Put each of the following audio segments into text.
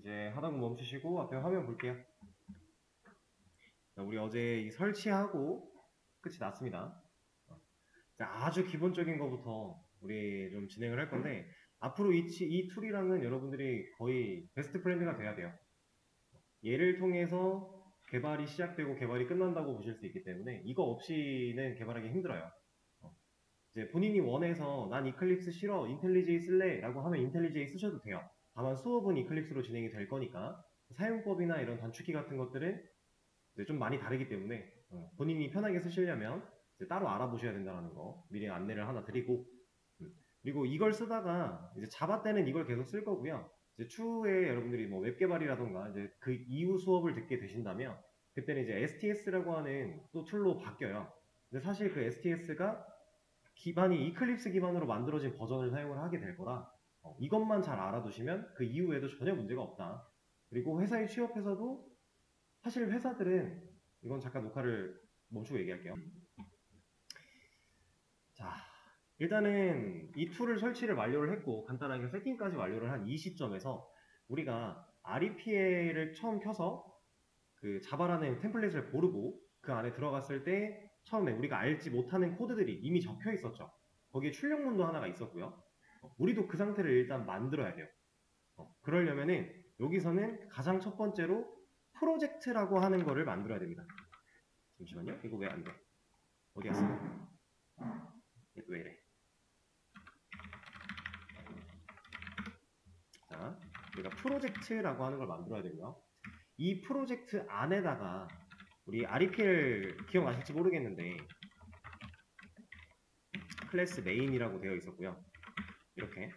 이제 하던 거 멈추시고 앞에 화면 볼게요. 자, 우리 어제 이 설치하고 끝이 났습니다. 자, 아주 기본적인 것부터 우리 좀 진행을 할 건데, 앞으로 이 툴이랑은 여러분들이 거의 베스트 프렌드가 돼야 돼요. 얘를 통해서 개발이 시작되고 개발이 끝난다고 보실 수 있기 때문에 이거 없이는 개발하기 힘들어요. 이제 본인이 원해서 난 이클립스 싫어, 인텔리제이 쓸래 라고 하면 인텔리제이 쓰셔도 돼요. 다만 수업은 이클립스로 진행이 될 거니까 사용법이나 이런 단축키 같은 것들은 이제 좀 많이 다르기 때문에 본인이 편하게 쓰시려면 이제 따로 알아보셔야 된다는 거 미리 안내를 하나 드리고, 그리고 이걸 쓰다가 이제 자바 때는 이걸 계속 쓸 거고요. 이제 추후에 여러분들이 뭐 웹 개발이라던가 이제 그 이후 수업을 듣게 되신다면 그때는 이제 STS라고 하는 또 툴로 바뀌어요. 근데 사실 그 STS가 기반이 이클립스 기반으로 만들어진 버전을 사용을 하게 될 거라 이것만 잘 알아두시면 그 이후에도 전혀 문제가 없다. 그리고 회사에 취업해서도 사실 회사들은, 이건 잠깐 녹화를 멈추고 얘기할게요. 자, 일단은 이 툴을 설치를 완료를 했고 간단하게 세팅까지 완료를 한 이 시점에서 우리가 REPA를 처음 켜서 그 자바라는 템플릿을 고르고 그 안에 들어갔을 때 처음에 우리가 알지 못하는 코드들이 이미 적혀 있었죠. 거기에 출력문도 하나가 있었고요. 우리도 그 상태를 일단 만들어야 돼요. 그러려면은 여기서는 가장 첫 번째로 프로젝트라고 하는 거를 만들어야 됩니다. 잠시만요. 이거 왜 안 돼? 어디 갔어? 왜 이래? 자, 우리가 프로젝트라고 하는 걸 만들어야 되고요. 이 프로젝트 안에다가 우리 REPL 기억나실지 모르겠는데 클래스 메인이라고 되어 있었고요. 이렇게.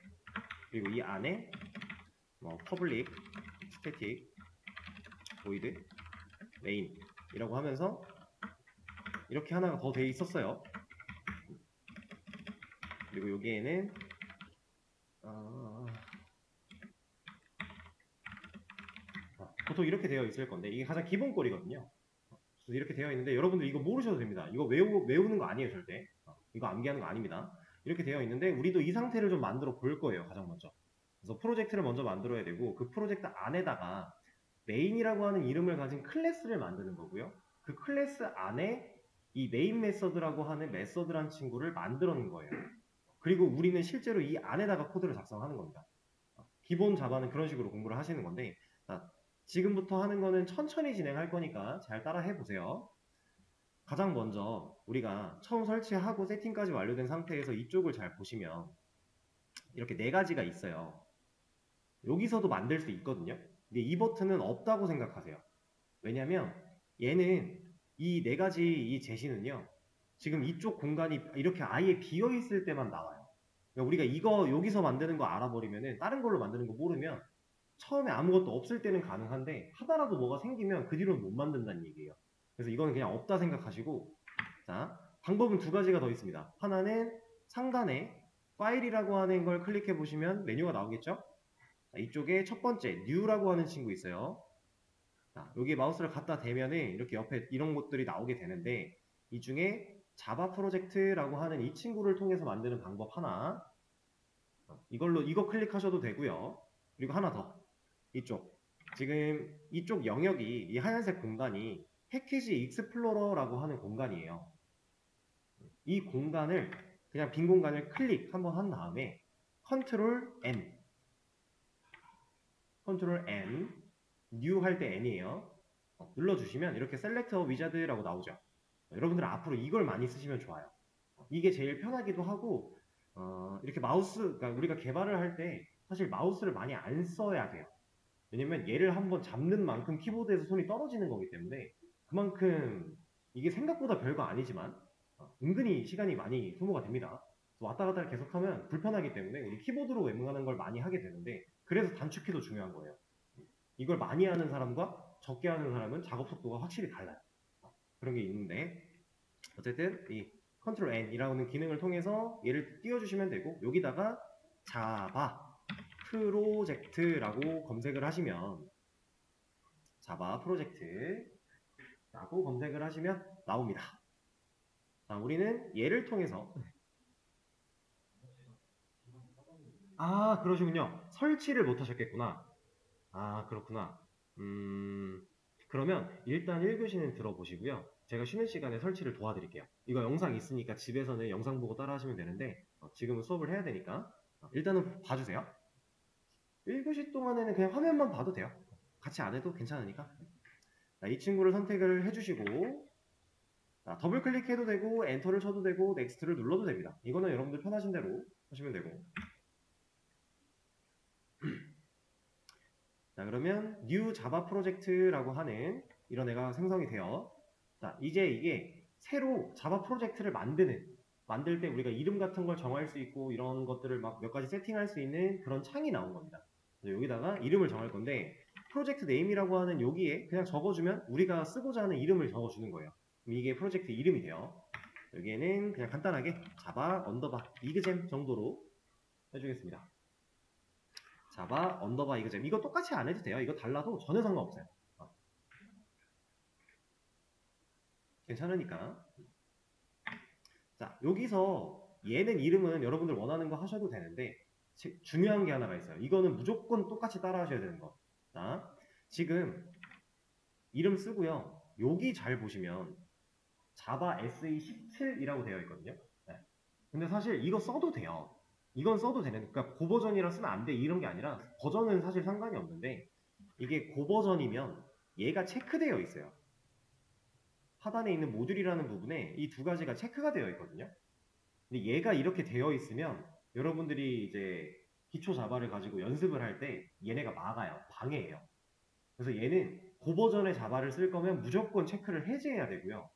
그리고 이 안에 뭐 public, static, void, main이라고 하면서 이렇게 하나가 더 되어 있었어요. 그리고 여기에는 보통 이렇게 되어 있을 건데 이게 가장 기본꼴이거든요. 이렇게 되어 있는데 여러분들 이거 모르셔도 됩니다. 이거 외우는 거 아니에요, 절대. 이거 암기하는 거 아닙니다. 이렇게 되어 있는데 우리도 이 상태를 좀 만들어 볼 거예요, 가장 먼저. 그래서 프로젝트를 먼저 만들어야 되고 그 프로젝트 안에다가 메인이라고 하는 이름을 가진 클래스를 만드는 거고요. 그 클래스 안에 이 메인 메서드라고 하는 메서드란 친구를 만들어 놓은 거예요. 그리고 우리는 실제로 이 안에다가 코드를 작성하는 겁니다. 기본 자바는 그런 식으로 공부를 하시는 건데, 지금부터 하는 거는 천천히 진행할 거니까 잘 따라 해보세요. 가장 먼저 우리가 처음 설치하고 세팅까지 완료된 상태에서 이쪽을 잘 보시면 이렇게 네 가지가 있어요. 여기서도 만들 수 있거든요. 근데 이 버튼은 없다고 생각하세요. 왜냐면 얘는 이 네 가지 이 제시는요, 지금 이쪽 공간이 이렇게 아예 비어 있을 때만 나와요. 그러니까 우리가 이거 여기서 만드는 거 알아버리면은 다른 걸로 만드는 거 모르면 처음에 아무것도 없을 때는 가능한데 하다라도 뭐가 생기면 그 뒤로는 못 만든다는 얘기예요. 그래서 이거는 그냥 없다 생각하시고, 자, 방법은 두 가지가 더 있습니다. 하나는 상단에 파일이라고 하는 걸 클릭해 보시면 메뉴가 나오겠죠? 자, 이쪽에 첫 번째 new라고 하는 친구 있어요. 자, 여기 마우스를 갖다 대면은 이렇게 옆에 이런 것들이 나오게 되는데 이 중에 자바 프로젝트라고 하는 이 친구를 통해서 만드는 방법 하나, 이거 클릭하셔도 되고요. 그리고 하나 더, 이쪽, 지금 이쪽 영역이 이 하얀색 공간이 패키지 익스플로러라고 하는 공간이에요. 이 공간을 그냥 빈 공간을 클릭 한번 한 다음에 컨트롤 N, new 할 때 N이에요. 눌러주시면 이렇게 셀렉터 위자드라고 나오죠. 여러분들은 앞으로 이걸 많이 쓰시면 좋아요. 이게 제일 편하기도 하고, 이렇게 마우스, 그러니까 우리가 개발을 할 때 사실 마우스를 많이 안 써야 돼요. 왜냐면 얘를 한번 잡는 만큼 키보드에서 손이 떨어지는 거기 때문에 그만큼 이게 생각보다 별거 아니지만 은근히 시간이 많이 소모가 됩니다. 왔다 갔다 계속하면 불편하기 때문에 우리 키보드로 외무하는 걸 많이 하게 되는데, 그래서 단축키도 중요한 거예요. 이걸 많이 하는 사람과 적게 하는 사람은 작업 속도가 확실히 달라요. 그런 게 있는데, 어쨌든 이 컨트롤 N이라는 기능을 통해서 얘를 띄워주시면 되고, 여기다가 자바 프로젝트라고 검색을 하시면, 자바 프로젝트라고 검색을 하시면 나옵니다. 자, 우리는 얘를 통해서, 그러시군요. 설치를 못 하셨겠구나. 아, 그렇구나. 그러면 일단 1교시는 들어보시고요. 제가 쉬는 시간에 설치를 도와드릴게요. 이거 영상 있으니까 집에서는 영상 보고 따라 하시면 되는데, 지금은 수업을 해야 되니까, 일단은 봐주세요. 1교시 동안에는 그냥 화면만 봐도 돼요. 같이 안 해도 괜찮으니까. 자, 이 친구를 선택을 해주시고, 자, 더블 클릭해도 되고, 엔터를 쳐도 되고, 넥스트를 눌러도 됩니다. 이거는 여러분들 편하신 대로 하시면 되고. 자, 그러면 new java 프로젝트라고 하는 이런 애가 생성이 돼요. 자, 이제 이게 새로 자바 프로젝트를 만들 때 우리가 이름 같은 걸 정할 수 있고 이런 것들을 막 몇 가지 세팅할 수 있는 그런 창이 나온 겁니다. 여기다가 이름을 정할 건데 프로젝트 네임이라고 하는 여기에 그냥 적어주면 우리가 쓰고자 하는 이름을 적어주는 거예요. 그럼 이게 프로젝트 이름이 돼요. 여기에는 그냥 간단하게 자바 언더바 이그잼 정도로 해주겠습니다. 자바 언더바 이그잼. 이거 똑같이 안 해도 돼요. 이거 달라도 전혀 상관없어요. 괜찮으니까. 자, 여기서 얘는 이름은 여러분들 원하는 거 하셔도 되는데 중요한 게 하나가 있어요. 이거는 무조건 똑같이 따라 하셔야 되는 거. 자, 지금 이름 쓰고요. 여기 잘 보시면 자바 SE17이라고 되어 있거든요. 네. 근데 사실 이거 써도 돼요. 이건 써도 되는, 그러니까 고버전이라 쓰면 안 돼 이런 게 아니라 버전은 사실 상관이 없는데 이게 고버전이면 얘가 체크되어 있어요. 하단에 있는 모듈이라는 부분에 이 두 가지가 체크가 되어 있거든요. 근데 얘가 이렇게 되어 있으면 여러분들이 이제 기초 자바를 가지고 연습을 할 때 얘네가 막아요. 방해해요. 그래서 얘는 고버전의 자바를 쓸 거면 무조건 체크를 해제해야 되고요.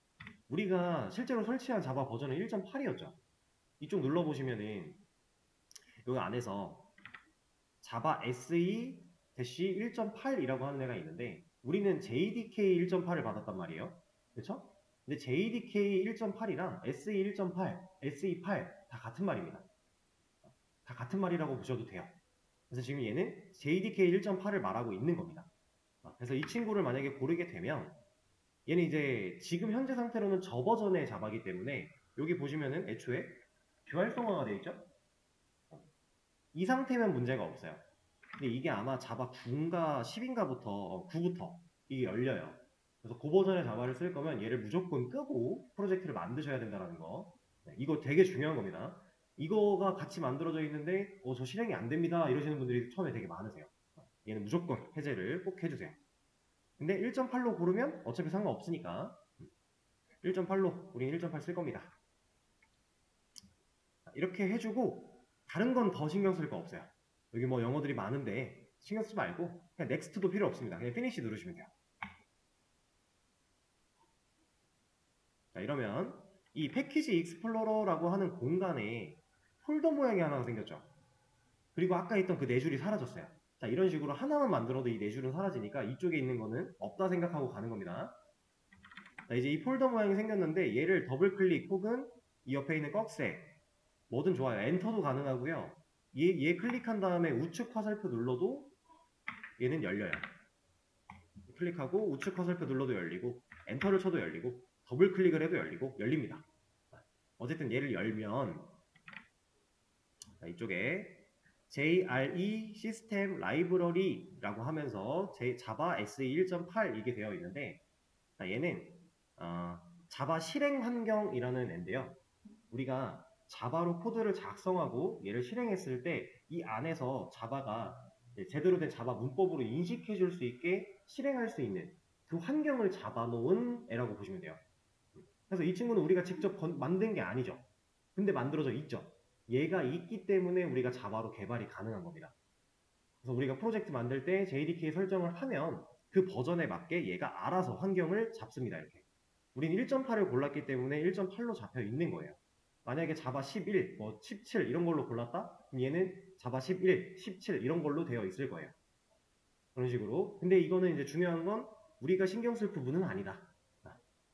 우리가 실제로 설치한 자바 버전은 1.8이었죠. 이쪽 눌러보시면은 여기 안에서 자바 SE-1.8이라고 하는 애가 있는데 우리는 JDK 1.8을 받았단 말이에요. 그렇죠? 근데 JDK 1.8이랑 SE 1.8, SE 8 다 같은 말입니다. 다 같은 말이라고 보셔도 돼요. 그래서 지금 얘는 JDK 1.8을 말하고 있는 겁니다. 그래서 이 친구를 만약에 고르게 되면 얘는 이제 지금 현재 상태로는 저 버전의 자바기 때문에 여기 보시면은 애초에 듀얼성화가 되어 있죠? 이 상태면 문제가 없어요. 근데 이게 아마 자바 9인가 10인가부터 9부터 이게 열려요. 그래서 그 버전의 자바를 쓸 거면 얘를 무조건 끄고 프로젝트를 만드셔야 된다는 거. 이거 되게 중요한 겁니다. 이거가 같이 만들어져 있는데 저 실행이 안 됩니다 이러시는 분들이 처음에 되게 많으세요. 얘는 무조건 해제를 꼭 해주세요. 근데 1.8로 고르면 어차피 상관없으니까 1.8로 우린 1.8 쓸 겁니다. 이렇게 해주고 다른 건 더 신경 쓸 거 없어요. 여기 뭐 영어들이 많은데 신경 쓰지 말고 그냥 넥스트도 필요 없습니다. 그냥 피니시 누르시면 돼요. 자, 이러면 이 패키지 익스플로러라고 하는 공간에 폴더 모양이 하나가 생겼죠. 그리고 아까 있던 그 네 줄이 사라졌어요. 자, 이런 식으로 하나만 만들어도 이 네 줄은 사라지니까 이쪽에 있는 거는 없다 생각하고 가는 겁니다. 자, 이제 이 폴더 모양이 생겼는데 얘를 더블 클릭 혹은 이 옆에 있는 꺽쇠 뭐든 좋아요. 엔터도 가능하고요. 얘 클릭한 다음에 우측 화살표 눌러도 얘는 열려요. 클릭하고 우측 화살표 눌러도 열리고 엔터를 쳐도 열리고 더블 클릭을 해도 열리고 열립니다. 어쨌든 얘를 열면 이쪽에 JRE 시스템 라이브러리라고 하면서 자바 SE 1.8 이게 되어 있는데 얘는 자바 실행 환경이라는 앤데요. 우리가 자바로 코드를 작성하고 얘를 실행했을 때 이 안에서 자바가 제대로 된 자바 문법으로 인식해 줄 수 있게 실행할 수 있는 그 환경을 잡아놓은 애라고 보시면 돼요. 그래서 이 친구는 우리가 직접 만든 게 아니죠. 근데 만들어져 있죠. 얘가 있기 때문에 우리가 자바로 개발이 가능한 겁니다. 그래서 우리가 프로젝트 만들 때 JDK 설정을 하면 그 버전에 맞게 얘가 알아서 환경을 잡습니다. 이렇게. 우린 1.8을 골랐기 때문에 1.8로 잡혀 있는 거예요. 만약에 자바 11, 뭐 17 이런 걸로 골랐다? 그럼 얘는 자바 11, 17 이런 걸로 되어 있을 거예요. 그런 식으로. 근데 이거는 이제 중요한 건 우리가 신경 쓸 부분은 아니다.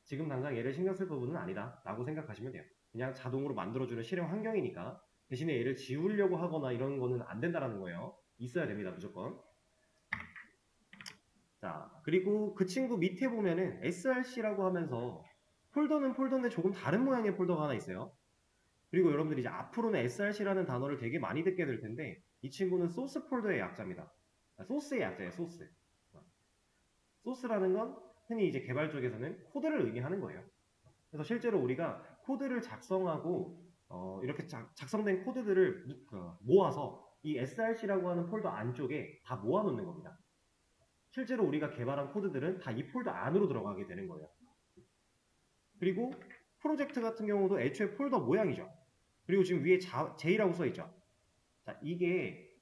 지금 당장 얘를 신경 쓸 부분은 아니다 라고 생각하시면 돼요. 그냥 자동으로 만들어주는 실행 환경이니까 대신에 얘를 지우려고 하거나 이런 거는 안 된다라는 거예요. 있어야 됩니다. 무조건. 자, 그리고 그 친구 밑에 보면은 src라고 하면서 폴더는 폴더인데 조금 다른 모양의 폴더가 하나 있어요. 그리고 여러분들이 이제 앞으로는 src라는 단어를 되게 많이 듣게 될 텐데 이 친구는 소스 폴더의 약자입니다. 소스의 약자예요, 소스. 소스라는 건 흔히 이제 개발 쪽에서는 코드를 의미하는 거예요. 그래서 실제로 우리가 코드를 작성하고 이렇게 작성된 코드들을 모아서 이 src라고 하는 폴더 안쪽에 다 모아놓는 겁니다. 실제로 우리가 개발한 코드들은 다 이 폴더 안으로 들어가게 되는 거예요. 그리고 프로젝트 같은 경우도 애초에 폴더 모양이죠. 그리고 지금 위에 J라고 써있죠. 자, 이게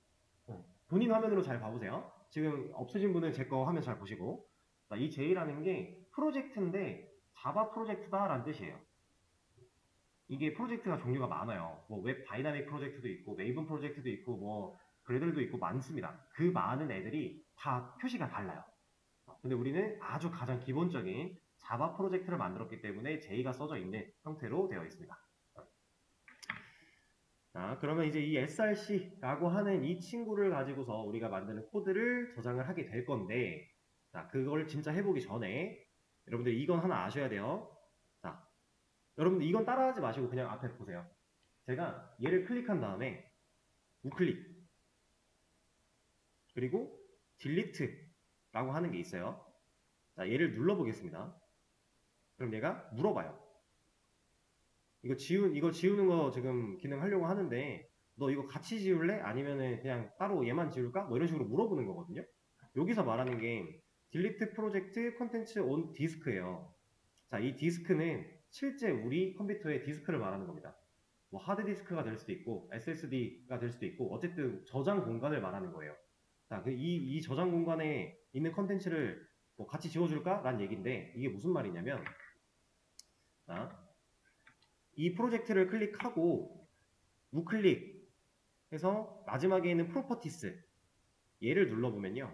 본인 화면으로 잘 봐보세요. 지금 없으신 분은 제 거 화면 잘 보시고, 자, 이 J라는 게 프로젝트인데 자바 프로젝트다라는 뜻이에요. 이게 프로젝트가 종류가 많아요. 뭐 웹 다이나믹 프로젝트도 있고 메이븐 프로젝트도 있고 뭐 그래들도 있고 많습니다. 그 많은 애들이 다 표시가 달라요. 근데 우리는 아주 가장 기본적인 자바 프로젝트를 만들었기 때문에 J가 써져 있는 형태로 되어 있습니다. 자, 그러면 이제 이 src라고 하는 이 친구를 가지고서 우리가 만드는 코드를 저장을 하게 될 건데, 자, 그걸 진짜 해보기 전에 여러분들 이건 하나 아셔야 돼요. 자, 여러분들 이건 따라하지 마시고 그냥 앞에 보세요. 제가 얘를 클릭한 다음에 우클릭 그리고 딜리트라고 하는 게 있어요. 자, 얘를 눌러보겠습니다. 그럼 얘가 물어봐요. 이거 지우는 거 지금 기능 하려고 하는데 너 이거 같이 지울래? 아니면은 그냥 따로 얘만 지울까? 뭐 이런 식으로 물어보는 거거든요. 여기서 말하는 게 딜리트 프로젝트 컨텐츠 온 디스크예요. 자, 이 디스크는 실제 우리 컴퓨터의 디스크를 말하는 겁니다. 뭐 하드디스크가 될 수도 있고 SSD가 될 수도 있고 어쨌든 저장 공간을 말하는 거예요. 자, 이 저장 공간에 있는 컨텐츠를 뭐 같이 지워줄까? 라는 얘기인데 이게 무슨 말이냐면, 자, 이 프로젝트를 클릭하고 우클릭 해서 마지막에 있는 프로퍼티스 얘를 눌러보면요,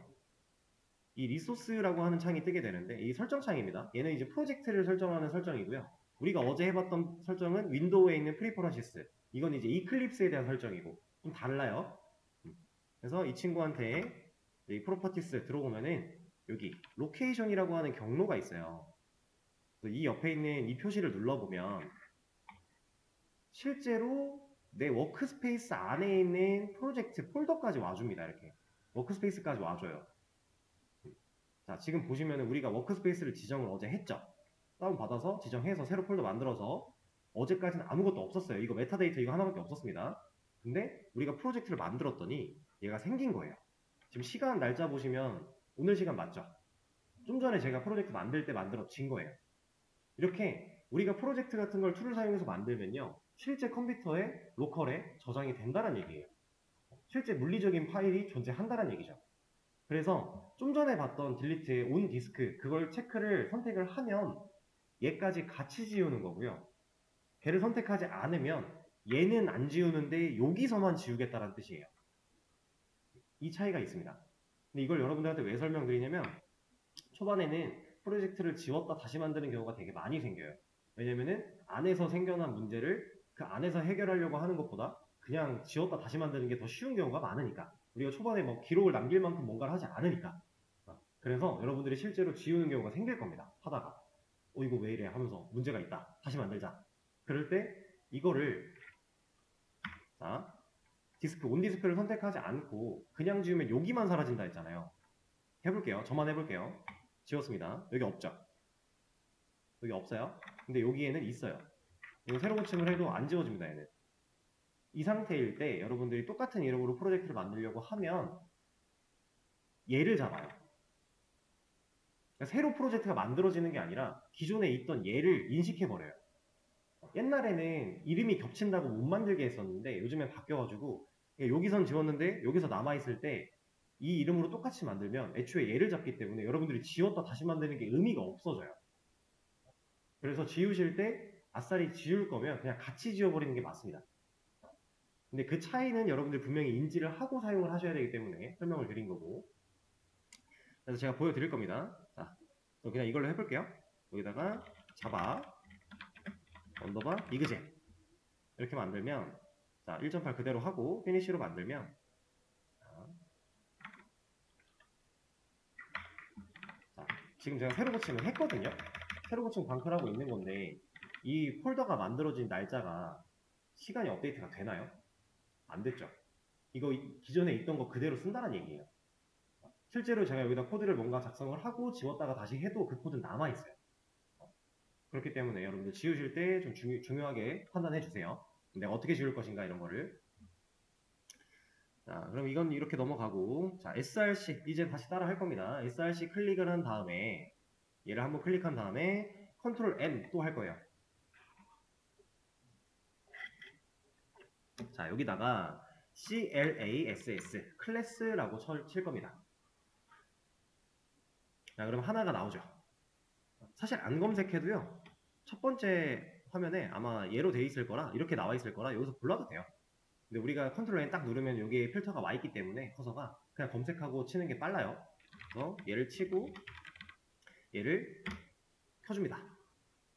이 리소스라고 하는 창이 뜨게 되는데 이 설정 창입니다. 얘는 이제 프로젝트를 설정하는 설정이고요. 우리가 어제 해봤던 설정은 윈도우에 있는 프리퍼런시스, 이건 이제 이클립스에 대한 설정이고 좀 달라요. 그래서 이 친구한테 이 프로퍼티스 들어오면은 여기 로케이션이라고 하는 경로가 있어요. 이 옆에 있는 이 표시를 눌러보면 실제로 내 워크스페이스 안에 있는 프로젝트 폴더까지 와줍니다. 이렇게 워크스페이스까지 와줘요. 자, 지금 보시면 우리가 워크스페이스를 지정을 어제 했죠. 다운받아서 지정해서 새로 폴더 만들어서 어제까지는 아무것도 없었어요. 이거 메타데이터 이거 하나밖에 없었습니다. 근데 우리가 프로젝트를 만들었더니 얘가 생긴 거예요. 지금 시간 날짜 보시면 오늘 시간 맞죠? 좀 전에 제가 프로젝트 만들 때 만들어진 거예요. 이렇게 우리가 프로젝트 같은 걸 툴을 사용해서 만들면요, 실제 컴퓨터에 로컬에 저장이 된다는 얘기예요. 실제 물리적인 파일이 존재한다는 얘기죠. 그래서 좀 전에 봤던 딜리트의 온 디스크 그걸 체크를 선택을 하면 얘까지 같이 지우는 거고요. 걔를 선택하지 않으면 얘는 안 지우는데 여기서만 지우겠다는 뜻이에요. 이 차이가 있습니다. 근데 이걸 여러분들한테 왜 설명드리냐면 초반에는 프로젝트를 지웠다 다시 만드는 경우가 되게 많이 생겨요. 왜냐면은 안에서 생겨난 문제를 그 안에서 해결하려고 하는 것보다 그냥 지웠다 다시 만드는 게 더 쉬운 경우가 많으니까. 우리가 초반에 뭐 기록을 남길 만큼 뭔가를 하지 않으니까. 그래서 여러분들이 실제로 지우는 경우가 생길 겁니다. 하다가 이거 왜 이래 하면서 문제가 있다, 다시 만들자. 그럴 때 이거를, 자, 온 디스크를 선택하지 않고 그냥 지우면 여기만 사라진다 했잖아요. 해볼게요. 저만 해볼게요. 지웠습니다. 여기 없죠? 여기 없어요. 근데 여기에는 있어요. 이거 새로 고침을 해도 안 지워집니다. 얘는. 이 상태일 때 여러분들이 똑같은 이름으로 프로젝트를 만들려고 하면 얘를 잡아요. 그러니까 새로 프로젝트가 만들어지는 게 아니라 기존에 있던 얘를 인식해버려요. 옛날에는 이름이 겹친다고 못 만들게 했었는데 요즘엔 바뀌어가지고 여기선 지웠는데 여기서 남아있을 때 이 이름으로 똑같이 만들면 애초에 얘를 잡기 때문에 여러분들이 지웠다 다시 만드는 게 의미가 없어져요. 그래서 지우실 때 아싸리 지울 거면 그냥 같이 지워버리는 게 맞습니다. 근데 그 차이는 여러분들 분명히 인지를 하고 사용을 하셔야 되기 때문에 설명을 드린 거고, 그래서 제가 보여드릴 겁니다. 자, 그냥 이걸로 해볼게요. 여기다가 자바 언더바 이그제 이렇게 만들면, 자, 1.8 그대로 하고 피니쉬로 만들면, 자, 지금 제가 새로 고침을 했거든요. 새로 고침 방크를 하고 있는 건데 이 폴더가 만들어진 날짜가 시간이 업데이트가 되나요? 안 됐죠. 이거 기존에 있던 거 그대로 쓴다는 얘기예요. 실제로 제가 여기다 코드를 뭔가 작성을 하고 지웠다가 다시 해도 그 코드는 남아있어요. 그렇기 때문에 여러분들 지우실 때 좀 중요하게 판단해 주세요. 내가 어떻게 지울 것인가 이런 거를. 자, 그럼 이건 이렇게 넘어가고, 자, src 이제 다시 따라 할 겁니다. src 클릭을 한 다음에 얘를 한번 클릭한 다음에 컨트롤 N 또 할 거예요. 자, 여기다가 class 클래스라고 칠 겁니다. 자, 그럼 하나가 나오죠. 사실 안 검색해도요, 첫 번째 화면에 아마 얘로 돼 있을 거라, 이렇게 나와 있을 거라 여기서 골라도 돼요. 근데 우리가 컨트롤 N 딱 누르면 여기에 필터가 와 있기 때문에 커서가 그냥 검색하고 치는 게 빨라요. 그래서 얘를 치고 얘를 켜줍니다.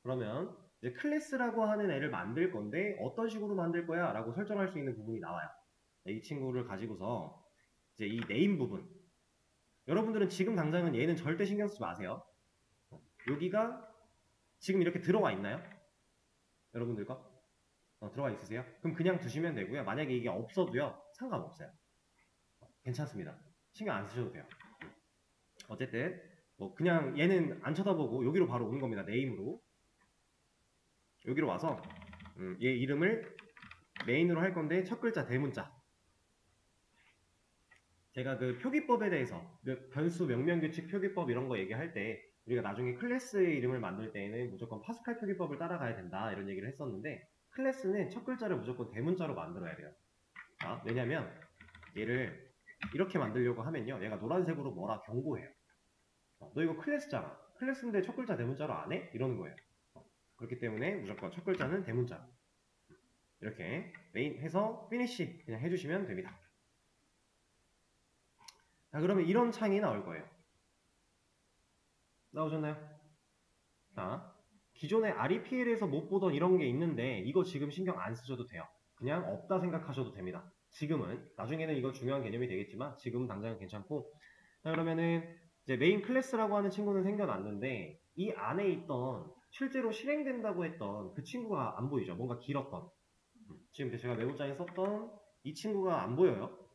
그러면 이제 클래스라고 하는 애를 만들 건데 어떤 식으로 만들 거야 라고 설정할 수 있는 부분이 나와요. 이 친구를 가지고서 이제 이 네임 부분, 여러분들은 지금 당장은 얘는 절대 신경 쓰지 마세요. 여기가 지금 이렇게 들어와 있나요? 여러분들 거? 들어와 있으세요? 그럼 그냥 두시면 되고요. 만약에 이게 없어도요, 상관없어요. 괜찮습니다. 신경 안 쓰셔도 돼요. 어쨌든 뭐 그냥 얘는 안 쳐다보고 여기로 바로 오는 겁니다. 네임으로. 여기로 와서 얘 이름을 메인으로 할 건데 첫 글자 대문자. 제가 그 표기법에 대해서 변수 명명규칙 표기법 이런 거 얘기할 때 우리가 나중에 클래스의 이름을 만들 때에는 무조건 파스칼 표기법을 따라가야 된다 이런 얘기를 했었는데, 클래스는 첫 글자를 무조건 대문자로 만들어야 돼요. 왜냐면 얘를 이렇게 만들려고 하면요, 얘가 노란색으로 뭐라 경고해요. 너 이거 클래스잖아. 클래스인데 첫 글자 대문자로 안 해? 이러는 거예요. 그렇기 때문에 무조건 첫 글자는 대문자로 이렇게 메인 해서 피니시 그냥 해주시면 됩니다. 자, 그러면 이런 창이 나올 거예요. 나오셨나요? 자, 기존의 REPL에서 못 보던 이런 게 있는데 이거 지금 신경 안 쓰셔도 돼요. 그냥 없다 생각하셔도 됩니다. 지금은. 나중에는 이거 중요한 개념이 되겠지만 지금 당장은 괜찮고. 자, 그러면은 이제 메인 클래스라고 하는 친구는 생겨났는데 이 안에 있던 실제로 실행된다고 했던 그 친구가 안 보이죠. 뭔가 길었던. 지금 제가 메모장에 썼던 이 친구가 안 보여요.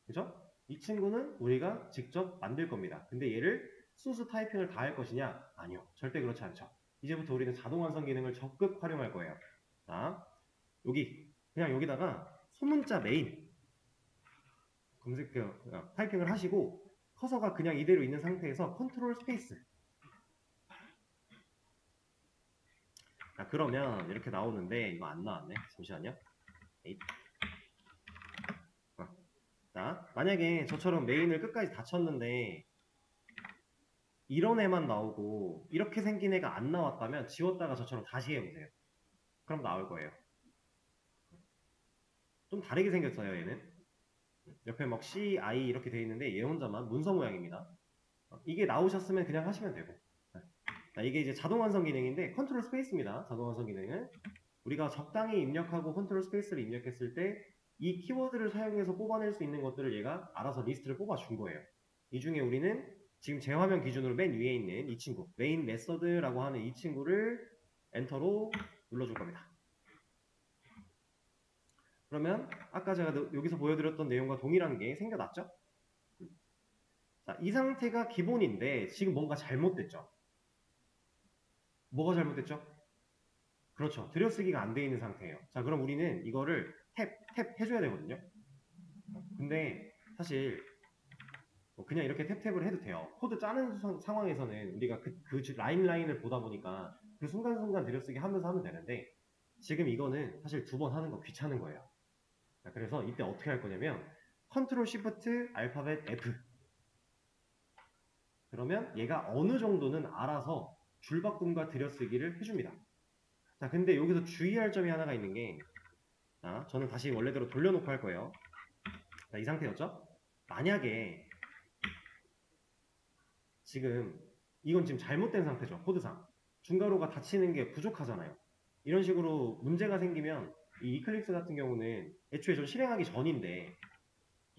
그죠? 이 친구는 우리가 직접 만들 겁니다. 근데 얘를 순수 타이핑을 다 할 것이냐? 아니요. 절대 그렇지 않죠. 이제부터 우리는 자동 완성 기능을 적극 활용할 거예요. 자, 그냥 여기다가 소문자 메인 검색 타이핑을 하시고 커서가 그냥 이대로 있는 상태에서 컨트롤 스페이스. 자, 그러면 이렇게 나오는데 이거 안 나왔네. 잠시만요. 자, 만약에 저처럼 메인을 끝까지 다 쳤는데 이런 애만 나오고 이렇게 생긴 애가 안 나왔다면 지웠다가 저처럼 다시 해보세요. 그럼 나올 거예요. 좀 다르게 생겼어요, 얘는. 옆에 막 C, I 이렇게 돼 있는데 얘 혼자만 문서 모양입니다. 이게 나오셨으면 그냥 하시면 되고. 자, 이게 이제 자동 완성 기능인데 컨트롤 스페이스입니다. 자동 완성 기능은 우리가 적당히 입력하고 컨트롤 스페이스를 입력했을 때 이 키워드를 사용해서 뽑아낼 수 있는 것들을 얘가 알아서 리스트를 뽑아준 거예요. 이 중에 우리는 지금 제 화면 기준으로 맨 위에 있는 이 친구, 메인 메서드라고 하는 이 친구를 엔터로 눌러줄 겁니다. 그러면 아까 제가 여기서 보여드렸던 내용과 동일한 게 생겨났죠? 자, 이 상태가 기본인데 지금 뭔가 잘못됐죠? 뭐가 잘못됐죠? 그렇죠. 들여쓰기가 안 돼 있는 상태예요. 자, 그럼 우리는 이거를 탭 해줘야 되거든요. 근데 사실 그냥 이렇게 탭을 해도 돼요. 코드 짜는 상황에서는 우리가 그 라인을 보다 보니까 그 순간순간 들여쓰기 하면서 하면 되는데 지금 이거는 사실 두 번 하는 거 귀찮은 거예요. 자, 그래서 이때 어떻게 할 거냐면 컨트롤 시프트 알파벳 F, 그러면 얘가 어느 정도는 알아서 줄바꿈과 들여쓰기를 해줍니다. 자, 근데 여기서 주의할 점이 하나가 있는 게, 자, 저는 다시 원래대로 돌려놓고 할 거예요. 자, 이 상태였죠? 만약에 지금 이건 지금 잘못된 상태죠. 코드상 중괄호가 닫히는 게 부족하잖아요. 이런 식으로 문제가 생기면 이 이클립스 같은 경우는 애초에 좀 실행하기 전인데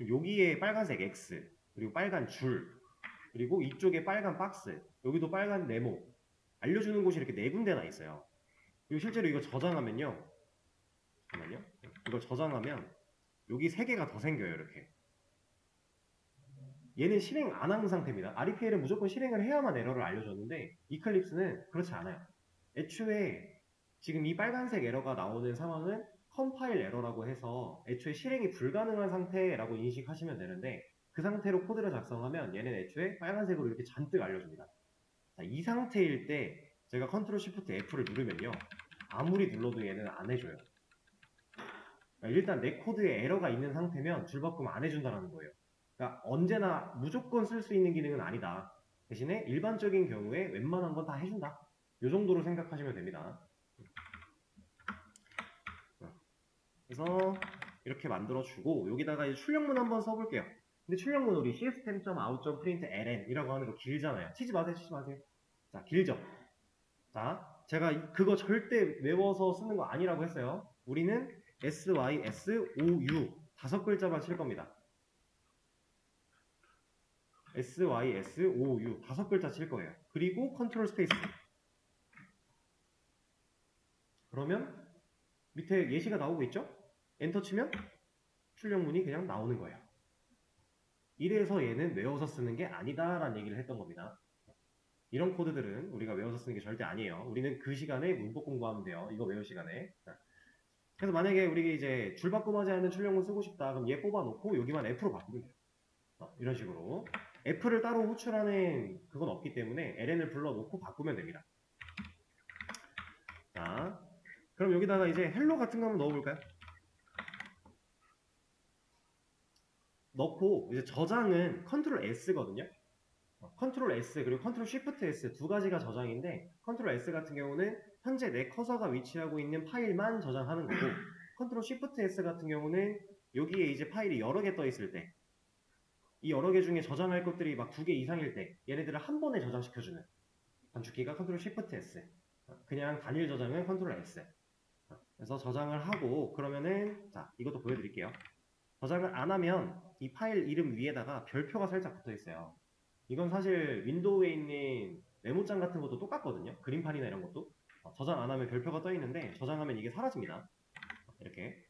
여기에 빨간색 X, 그리고 빨간 줄, 그리고 이쪽에 빨간 박스, 여기도 빨간 네모 알려주는 곳이 이렇게 네 군데나 있어요. 그리고 실제로 이거 저장하면요, 잠깐만요, 이걸 저장하면 여기 세 개가 더 생겨요. 이렇게 얘는 실행 안 한 상태입니다. REPL은 무조건 실행을 해야만 에러를 알려줬는데 이클립스는 그렇지 않아요. 애초에 지금 이 빨간색 에러가 나오는 상황은 컴파일 에러라고 해서 애초에 실행이 불가능한 상태라고 인식하시면 되는데 그 상태로 코드를 작성하면 얘는 애초에 빨간색으로 이렇게 잔뜩 알려줍니다. 자, 이 상태일 때 제가 컨트롤 시프트 F를 누르면요. 아무리 눌러도 얘는 안 해줘요. 그러니까 일단 내 코드에 에러가 있는 상태면 줄바꿈 안 해준다는 거예요. 그러니까 언제나 무조건 쓸 수 있는 기능은 아니다. 대신에 일반적인 경우에 웬만한 건 다 해준다. 이 정도로 생각하시면 됩니다. 그래서 이렇게 만들어주고 여기다가 이제 출력문 한번 써볼게요. 근데 출력문 우리 system.out.println 이라고 하는 거 길잖아요. 치지 마세요. 자, 길죠? 자, 제가 그거 절대 외워서 쓰는 거 a니라고 했어요. 우리는 SYSOU 5글자만 칠 겁니다. SYSOU 5글자 칠 거예요. 그리고 컨트롤 스페이스. 그러면 밑에 예시가 나오고 있죠? 엔터 치면 출력문이 그냥 나오는 거예요. 이래서 얘는 외워서 쓰는 게 아니다 라는 얘기를 했던 겁니다. 이런 코드들은 우리가 외워서 쓰는 게 절대 아니에요. 우리는 그 시간에 문법 공부하면 돼요. 이거 외울 시간에. 그래서 만약에 우리 이제 줄바꿈하지 않는 출력문 쓰고 싶다. 그럼 얘 뽑아놓고 여기만 F로 바꾸면 돼요. 이런 식으로. F를 따로 호출하는 그건 없기 때문에 ln을 불러놓고 바꾸면 됩니다. 자, 그럼 여기다가 이제 헬로 같은 거 한번 넣어볼까요? 넣고 이제 저장은 컨트롤 S거든요. 컨트롤 S 그리고 컨트롤 쉬프트 S 두 가지가 저장인데 컨트롤 S 같은 경우는 현재 내 커서가 위치하고 있는 파일만 저장하는 거고 컨트롤 쉬프트 S 같은 경우는 여기에 이제 파일이 여러 개 떠 있을 때 이 여러 개 중에 저장할 것들이 막 2개 이상일 때 얘네들을 한 번에 저장시켜주는 단축키가 컨트롤 쉬프트 S 그냥 단일 저장은 컨트롤 S 그래서 저장을 하고 그러면은 자 이것도 보여드릴게요. 저장을 안 하면 이 파일 이름 위에다가 별표가 살짝 붙어 있어요. 이건 사실 윈도우에 있는 메모장 같은 것도 똑같거든요. 그림판이나 이런 것도 저장 안 하면 별표가 떠 있는데 저장하면 이게 사라집니다. 이렇게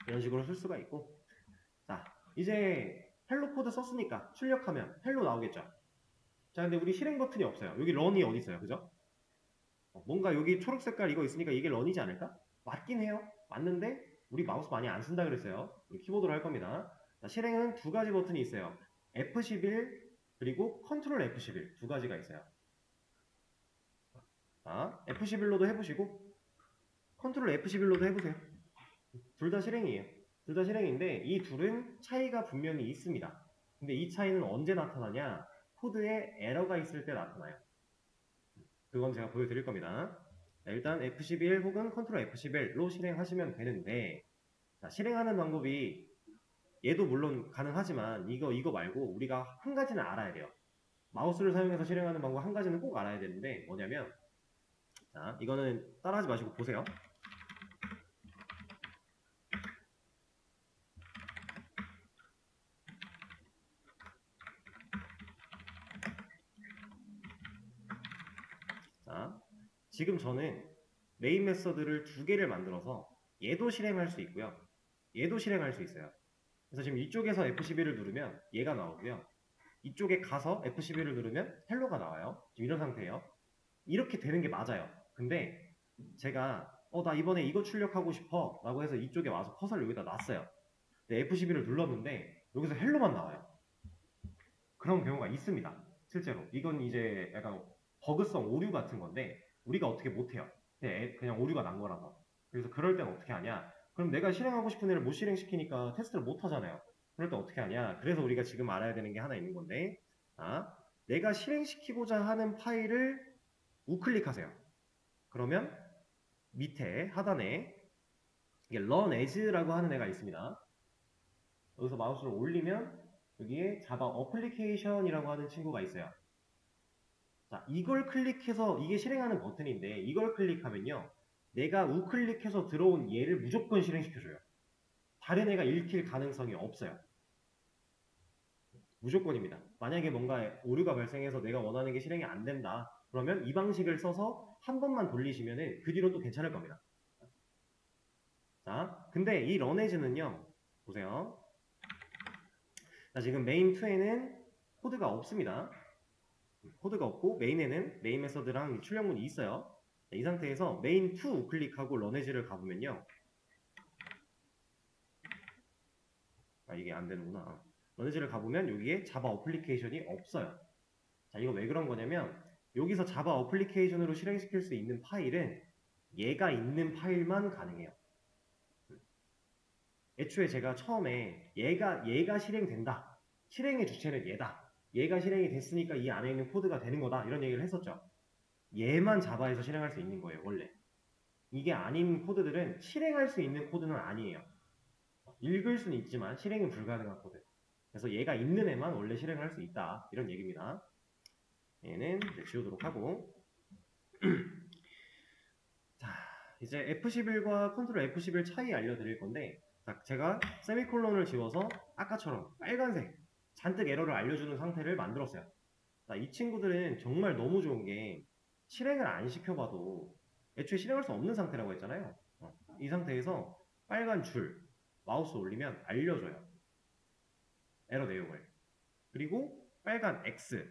이런 식으로 쓸 수가 있고 자 이제 헬로 코드 썼으니까 출력하면 헬로 나오겠죠. 자 근데 우리 실행 버튼이 없어요. 여기 런이 어디 있어요, 그죠? 뭔가 여기 초록 색깔 이거 있으니까 이게 런이지 않을까? 맞긴 해요. 맞는데 우리 마우스 많이 안 쓴다 그랬어요. 우리 키보드로 할 겁니다. 자, 실행은 두 가지 버튼이 있어요. F11 그리고 컨트롤 F11 두 가지가 있어요. 자, F11로도 해보시고 컨트롤 F11로도 해보세요. 둘 다 실행이에요. 둘 다 실행인데 이 둘은 차이가 분명히 있습니다. 근데 이 차이는 언제 나타나냐? 코드에 에러가 있을 때 나타나요. 그건 제가 보여드릴 겁니다. 자, 일단 F11 혹은 컨트롤 F11로 실행하시면 되는데 자, 실행하는 방법이 얘도 물론 가능하지만 이거 말고 우리가 한 가지는 알아야 돼요. 마우스를 사용해서 실행하는 방법 한 가지는 꼭 알아야 되는데 뭐냐면 자 이거는 따라하지 마시고 보세요. 자 지금 저는 메인 메서드를 두 개를 만들어서 얘도 실행할 수 있고요. 얘도 실행할 수 있어요. 그래서 지금 이쪽에서 F11을 누르면 얘가 나오고요. 이쪽에 가서 F11을 누르면 헬로가 나와요. 지금 이런 상태예요. 이렇게 되는 게 맞아요. 근데 제가 나 이번에 이거 출력하고 싶어 라고 해서 이쪽에 와서 커서를 여기다 놨어요. 근데 F11을 눌렀는데 여기서 헬로만 나와요. 그런 경우가 있습니다. 실제로. 이건 이제 약간 버그성 오류 같은 건데 우리가 어떻게 못해요. 그냥 오류가 난 거라서. 그래서 그럴 땐 어떻게 하냐. 그럼 내가 실행하고 싶은 애를 못 실행시키니까 테스트를 못 하잖아요. 그럴 때 어떻게 하냐. 그래서 우리가 지금 알아야 되는 게 하나 있는 건데 내가 실행시키고자 하는 파일을 우클릭하세요. 그러면 밑에 하단에 이게 run as라고 하는 애가 있습니다. 여기서 마우스를 올리면 여기에 자바 어플리케이션이라고 하는 친구가 있어요. 자, 이걸 클릭해서 이게 실행하는 버튼인데 이걸 클릭하면요. 내가 우클릭해서 들어온 얘를 무조건 실행시켜줘요. 다른 애가 읽힐 가능성이 없어요. 무조건입니다. 만약에 뭔가 오류가 발생해서 내가 원하는 게 실행이 안 된다. 그러면 이 방식을 써서 한 번만 돌리시면 그 뒤로 또 괜찮을 겁니다. 자, 근데 이 런에즈는요. 보세요. 자, 지금 main2에는 코드가 없습니다. 코드가 없고 메인에는 메인 메서드랑 출력문이 있어요. 자, 이 상태에서 main2 우클릭하고 런에즈를 가보면요. 아, 이게 안 되는구나. 런에즈를 가보면 여기에 자바 어플리케이션이 없어요. 자, 이거 왜 그런 거냐면 여기서 자바 어플리케이션으로 실행시킬 수 있는 파일은 얘가 있는 파일만 가능해요. 애초에 제가 처음에 얘가 실행된다. 실행의 주체는 얘다. 얘가 실행이 됐으니까 이 안에 있는 코드가 되는 거다. 이런 얘기를 했었죠. 얘만 자바에서 실행할 수 있는 거예요, 원래. 이게 아닌 코드들은 실행할 수 있는 코드는 아니에요. 읽을 수는 있지만 실행은 불가능한 코드. 그래서 얘가 있는 애만 원래 실행을 할 수 있다. 이런 얘기입니다. 얘는 이제 지우도록 하고. 자, 이제 F11과 컨트롤 F11 차이 알려드릴 건데, 자, 제가 세미콜론을 지워서 아까처럼 빨간색 잔뜩 에러를 알려주는 상태를 만들었어요. 자, 이 친구들은 정말 너무 좋은 게 실행을 안 시켜봐도 애초에 실행할 수 없는 상태라고 했잖아요. 이 상태에서 빨간 줄 마우스 올리면 알려줘요. 에러 내용을. 그리고 빨간 X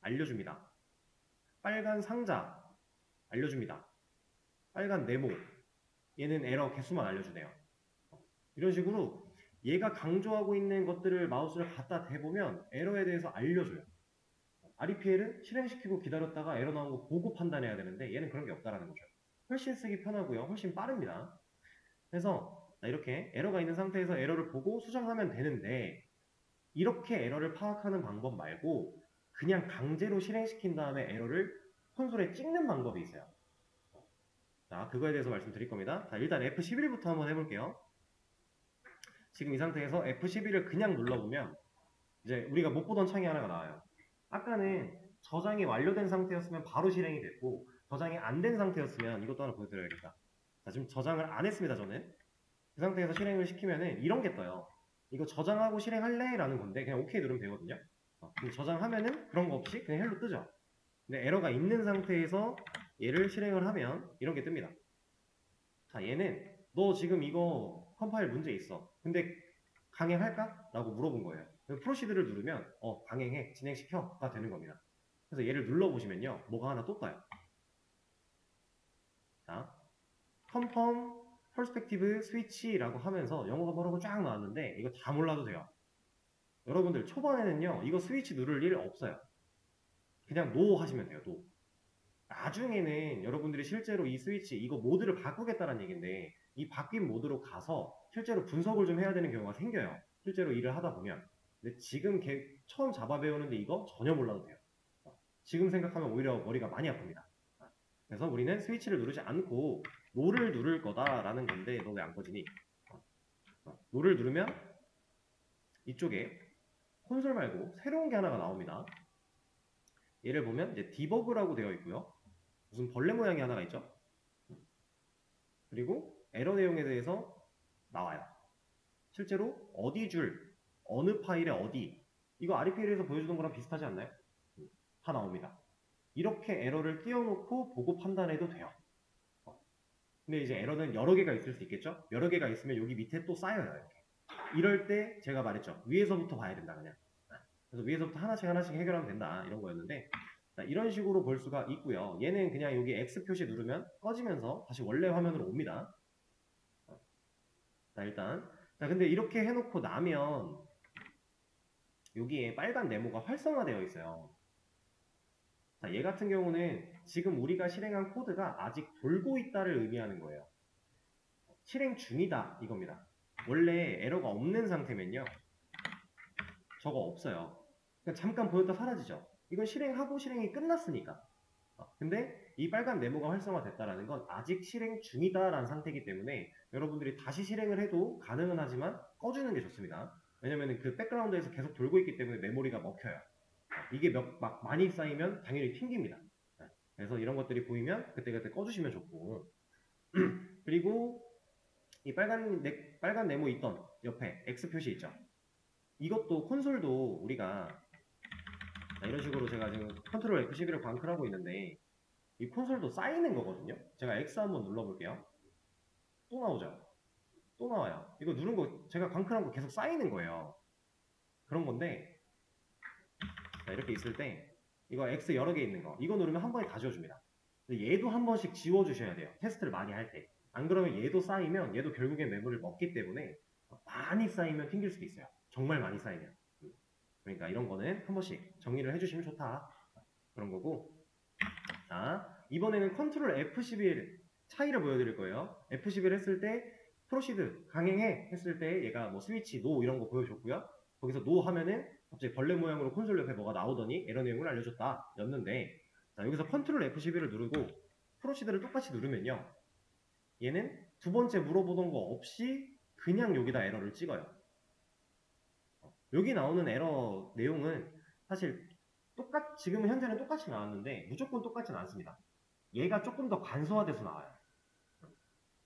알려줍니다. 빨간 상자 알려줍니다. 빨간 네모 얘는 에러 개수만 알려주네요. 이런 식으로 얘가 강조하고 있는 것들을 마우스를 갖다 대보면 에러에 대해서 알려줘요. REPL은 실행시키고 기다렸다가 에러 나온 거 보고 판단해야 되는데 얘는 그런 게 없다라는 거죠. 훨씬 쓰기 편하고요. 훨씬 빠릅니다. 그래서 이렇게 에러가 있는 상태에서 에러를 보고 수정하면 되는데 이렇게 에러를 파악하는 방법 말고 그냥 강제로 실행시킨 다음에 에러를 콘솔에 찍는 방법이 있어요. 자, 그거에 대해서 말씀드릴 겁니다. 자, 일단 F11부터 한번 해볼게요. 지금 이 상태에서 F11을 그냥 눌러보면 이제 우리가 못 보던 창이 하나가 나와요. 아까는 저장이 완료된 상태였으면 바로 실행이 됐고 저장이 안 된 상태였으면 이것도 하나 보여드려야겠다. 자, 지금 저장을 안 했습니다. 저는 그 상태에서 실행을 시키면은 이런 게 떠요. 이거 저장하고 실행할래? 라는 건데 그냥 OK 누르면 되거든요. 근데 저장하면은 그런 거 없이 그냥 헬로 뜨죠. 근데 에러가 있는 상태에서 얘를 실행을 하면 이런 게 뜹니다. 자, 얘는 너 지금 이거 컴파일 문제 있어. 근데 강행할까? 라고 물어본 거예요. 프로시드를 누르면 강행해, 진행시켜가 되는 겁니다. 그래서 얘를 눌러보시면요. 뭐가 하나 또 떠요. 자, 컨펌, 퍼스펙티브, 스위치라고 하면서 영어가 뭐라고 쫙 나왔는데 이거 다 몰라도 돼요. 여러분들 초반에는요. 이거 스위치 누를 일 없어요. 그냥 노 하시면 돼요. 노. 나중에는 여러분들이 실제로 이 스위치 이거 모드를 바꾸겠다는 얘기인데 이 바뀐 모드로 가서 실제로 분석을 좀 해야 되는 경우가 생겨요. 실제로 일을 하다 보면. 근데 지금 처음 잡아 배우는데 이거 전혀 몰라도 돼요. 지금 생각하면 오히려 머리가 많이 아픕니다. 그래서 우리는 스위치를 누르지 않고 노를 누를 거다라는 건데 너 왜 안 꺼지니? 노를 누르면 이쪽에 콘솔 말고 새로운 게 하나가 나옵니다. 얘를 보면 이제 디버그라고 되어 있고요. 무슨 벌레 모양이 하나가 있죠. 그리고 에러 내용에 대해서 나와요. 실제로 어디 줄, 어느 파일에 어디 이거 REPL에서 보여주는 거랑 비슷하지 않나요? 다 나옵니다. 이렇게 에러를 띄워놓고 보고 판단해도 돼요. 근데 이제 에러는 여러 개가 있을 수 있겠죠? 여러 개가 있으면 여기 밑에 또 쌓여요. 이렇게. 이럴 때 제가 말했죠. 위에서부터 봐야 된다 그냥. 그래서 위에서부터 하나씩 하나씩 해결하면 된다 이런 거였는데 자, 이런 식으로 볼 수가 있고요. 얘는 그냥 여기 X 표시 누르면 꺼지면서 다시 원래 화면으로 옵니다. 자, 일단 자, 근데 이렇게 해놓고 나면 여기에 빨간 네모가 활성화되어 있어요. 자, 얘 같은 경우는 지금 우리가 실행한 코드가 아직 돌고 있다를 의미하는 거예요. 실행 중이다 이겁니다. 원래 에러가 없는 상태면요. 저거 없어요. 그냥 잠깐 보였다 사라지죠. 이건 실행하고 실행이 끝났으니까. 근데 이 빨간 네모가 활성화됐다는 건 아직 실행 중이다라는 상태이기 때문에 여러분들이 다시 실행을 해도 가능은 하지만 꺼주는 게 좋습니다. 왜냐면 그 백그라운드에서 계속 돌고 있기 때문에 메모리가 먹혀요. 이게 막 많이 쌓이면 당연히 튕깁니다. 그래서 이런 것들이 보이면 그때그때 꺼주시면 좋고 그리고 이 빨간 네모 있던 옆에 X 표시 있죠. 이것도 콘솔도 우리가 이런 식으로 제가 지금 컨트롤 F11을 광클하고 있는데 이 콘솔도 쌓이는 거거든요. 제가 X 한번 눌러볼게요. 또 나오죠. 또 나와요. 이거 누른 거 제가 광클한 거 계속 쌓이는 거예요. 그런 건데, 자, 이렇게 있을 때 이거 X 여러 개 있는 거 이거 누르면 한 번에 다 지워줍니다. 근데 얘도 한 번씩 지워주셔야 돼요. 테스트를 많이 할 때. 안 그러면 얘도 쌓이면 얘도 결국엔 메모리를 먹기 때문에 많이 쌓이면 튕길 수도 있어요. 정말 많이 쌓이면. 그러니까 이런 거는 한 번씩 정리를 해주시면 좋다. 그런 거고. 자, 이번에는 컨트롤 F11 차이를 보여드릴 거예요. F11 했을 때 프로시드 강행해 했을 때 얘가 뭐 스위치 노 이런 거 보여줬고요. 거기서 노 하면은 갑자기 벌레 모양으로 콘솔 옆에 뭐가 나오더니 에러 내용을 알려줬다 였는데, 자, 여기서 컨트롤 F11을 누르고 프로시드를 똑같이 누르면요, 얘는 두 번째 물어보던 거 없이 그냥 여기다 에러를 찍어요. 여기 나오는 에러 내용은 사실 지금은 현재는 똑같이 나왔는데 무조건 똑같진 않습니다. 얘가 조금 더 간소화돼서 나와요.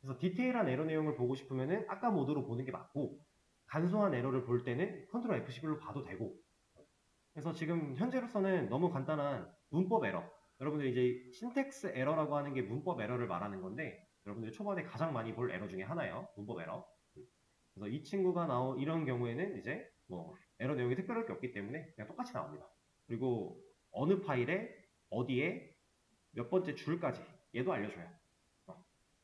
그래서 디테일한 에러 내용을 보고 싶으면은 아까 모드로 보는 게 맞고, 간소한 에러를 볼 때는 컨트롤 F11로 봐도 되고. 그래서 지금 현재로서는 너무 간단한 문법 에러, 여러분들 이제 신텍스 에러라고 하는 게 문법 에러를 말하는 건데, 여러분들이 초반에 가장 많이 볼 에러 중에 하나예요. 문법 에러. 그래서 이 친구가 이런 경우에는 이제 뭐 에러 내용이 특별할 게 없기 때문에 그냥 똑같이 나옵니다. 그리고 어느 파일에 어디에 몇 번째 줄까지 얘도 알려줘요.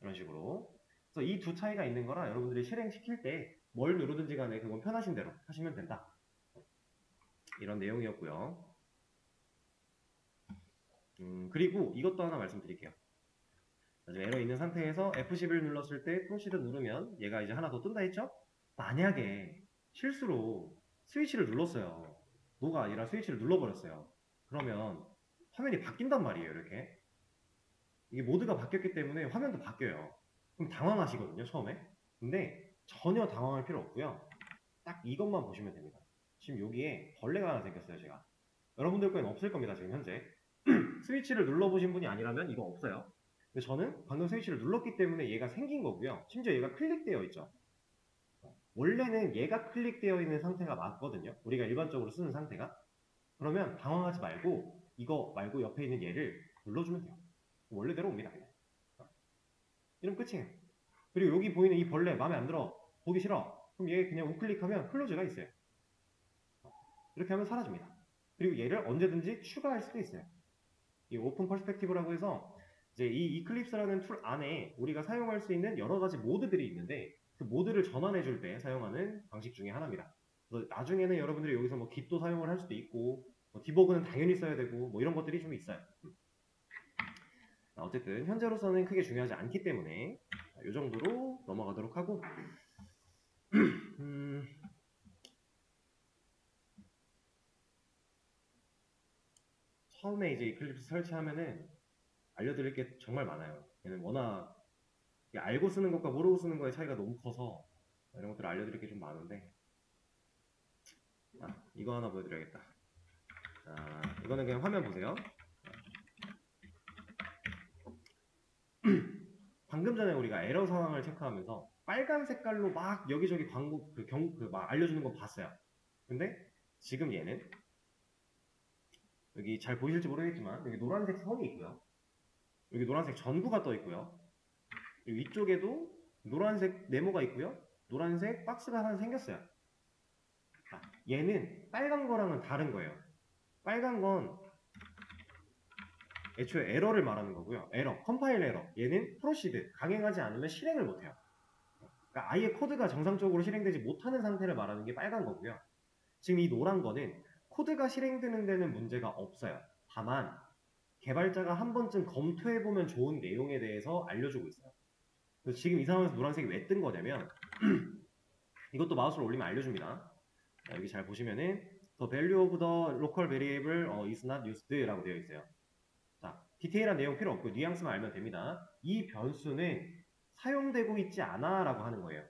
이런 식으로. 그래서 이 두 차이가 있는 거라 여러분들이 실행시킬 때 뭘 누르든지 간에 그건 편하신 대로 하시면 된다. 이런 내용이었고요. 그리고 이것도 하나 말씀드릴게요. 에러 있는 상태에서 F11 눌렀을 때 프로시드 누르면 얘가 이제 하나 더 뜬다 했죠? 만약에 실수로 스위치를 눌렀어요. 노가 아니라 스위치를 눌러버렸어요. 그러면 화면이 바뀐단 말이에요. 이렇게. 이게 모드가 바뀌었기 때문에 화면도 바뀌어요. 그럼 당황하시거든요, 처음에. 근데 전혀 당황할 필요 없고요. 딱 이것만 보시면 됩니다. 지금 여기에 벌레가 하나 생겼어요, 제가. 여러분들 거엔 없을 겁니다, 지금 현재. 스위치를 눌러보신 분이 아니라면 이거 없어요. 근데 저는 방금 스위치를 눌렀기 때문에 얘가 생긴 거고요. 심지어 얘가 클릭되어 있죠. 원래는 얘가 클릭되어 있는 상태가 맞거든요. 우리가 일반적으로 쓰는 상태가. 그러면 당황하지 말고 이거 말고 옆에 있는 얘를 눌러주면 돼요. 원래대로 옵니다. 그냥. 이러면 끝이에요. 그리고 여기 보이는 이 벌레 마음에 안 들어, 보기 싫어, 그럼 얘 그냥 우클릭하면 클로즈가 있어요. 이렇게 하면 사라집니다. 그리고 얘를 언제든지 추가할 수도 있어요. 이 오픈 퍼스펙티브라고 해서 이제 이 이클립스라는 툴 안에 우리가 사용할 수 있는 여러 가지 모드들이 있는데, 그 모드를 전환해 줄 때 사용하는 방식 중에 하나입니다. 그래서 나중에는 여러분들이 여기서 뭐 깃도 사용을 할 수도 있고, 뭐 디버그는 당연히 써야 되고, 뭐 이런 것들이 좀 있어요. 어쨌든 현재로서는 크게 중요하지 않기 때문에 이 정도로 넘어가도록 하고, 처음에 이제 이클립스 설치하면은 알려드릴 게 정말 많아요. 얘는 워낙 알고 쓰는 것과 모르고 쓰는 거의 차이가 너무 커서 이런 것들을 알려드릴 게 좀 많은데, 이거 하나 보여드려야겠다. 자, 이거는 그냥 화면 보세요. 방금 전에 우리가 에러 상황을 체크하면서 빨간 색깔로 막 여기저기 광고 막 알려주는 거 봤어요. 근데 지금 얘는 여기 잘 보이실지 모르겠지만 여기 노란색 선이 있고요. 여기 노란색 전구가 떠 있고요. 위쪽에도 노란색 네모가 있고요. 노란색 박스가 하나 생겼어요. 얘는 빨간 거랑은 다른 거예요. 빨간 건 애초에 에러를 말하는 거고요. 에러, 컴파일 에러. 얘는 프로시드, 강행하지 않으면 실행을 못해요. 그러니까 아예 코드가 정상적으로 실행되지 못하는 상태를 말하는 게 빨간 거고요. 지금 이 노란 거는 코드가 실행되는 데는 문제가 없어요. 다만 개발자가 한 번쯤 검토해보면 좋은 내용에 대해서 알려주고 있어요. 그래서 지금 이 상황에서 노란색이 왜 뜬 거냐면 이것도 마우스로 올리면 알려줍니다. 자, 여기 잘 보시면은 The value of the local variable is not used 라고 되어 있어요. 자, 디테일한 내용 필요 없고 뉘앙스만 알면 됩니다. 이 변수는 사용되고 있지 않아 라고 하는 거예요.